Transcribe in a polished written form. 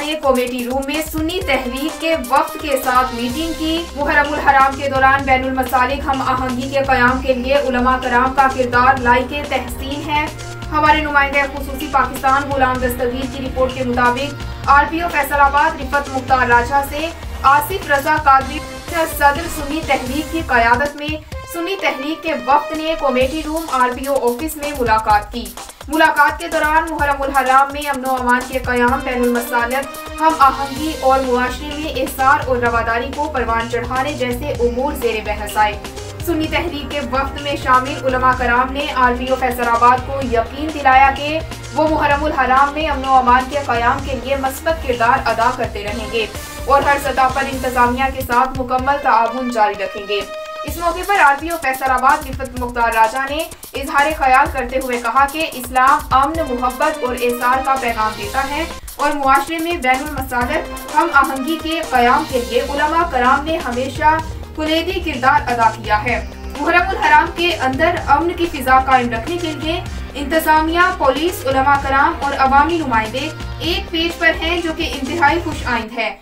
ने committee room में सुन्नी तहरीक के वफ्द के साथ मीटिंग की। मुहर्रमुल हराम के दौरान बैनुल मसालिक हम आहंगी के क़याम के लिए उलमा कराम का किरदार लायके तहसीन है। हमारे नुमाइंदे खुसूसी पाकिस्तान गुलाम दस्तगीर की रिपोर्ट के मुताबिक RPO फैसलाबाद रिफत मुख्तार राजा से आसिफ रजा कादरी सदर सुन्नी तहरीक की क़यादत में सुन्नी तहरीक के वक्त ने कमेटी रूम RPO ऑफिस में मुलाकात की। मुलाकात के दौरान मुहर्रमुल हराम में अमन व अमान के क़याम, बैनुल मसालिक, हम आहंगी और मुआशरे में एहसार और रवादारी को परवान चढ़ाने जैसे उमूर ज़ेरे बहस आए। सुन्नी तहरीक के वक्त में शामिल उलमा कराम ने RPO फैसलाबाद को यकीन दिलाया कि वो मुहर्रमुल हराम में अमन व अमान के क़याम के लिए मस्बत किरदार अदा करते रहेंगे और हर सतह पर इंतजामिया के साथ मुकम्मल ताउन जारी रखेंगे। इस मौके पर RPO फैसलाबाद रिफत मुख्तार राजा ने इजहार ख्याल करते हुए कहा कि इस्लाम अमन, मोहब्बत और एहसार का पैगाम देता है और मुआशरे में बैनुल मसालिक हम आहंगी के क़याम के लिए उलमा कराम ने हमेशा कुलीदी किरदार अदा किया है। मुहर्रमुल हराम के अंदर अमन की फिजा कायम रखने के लिए इंतजामिया, पुलिस, उलमा कराम और अवामी नुमाइंदे एक पेज पर हैं, जो कि इंतहाई खुश आइंद है।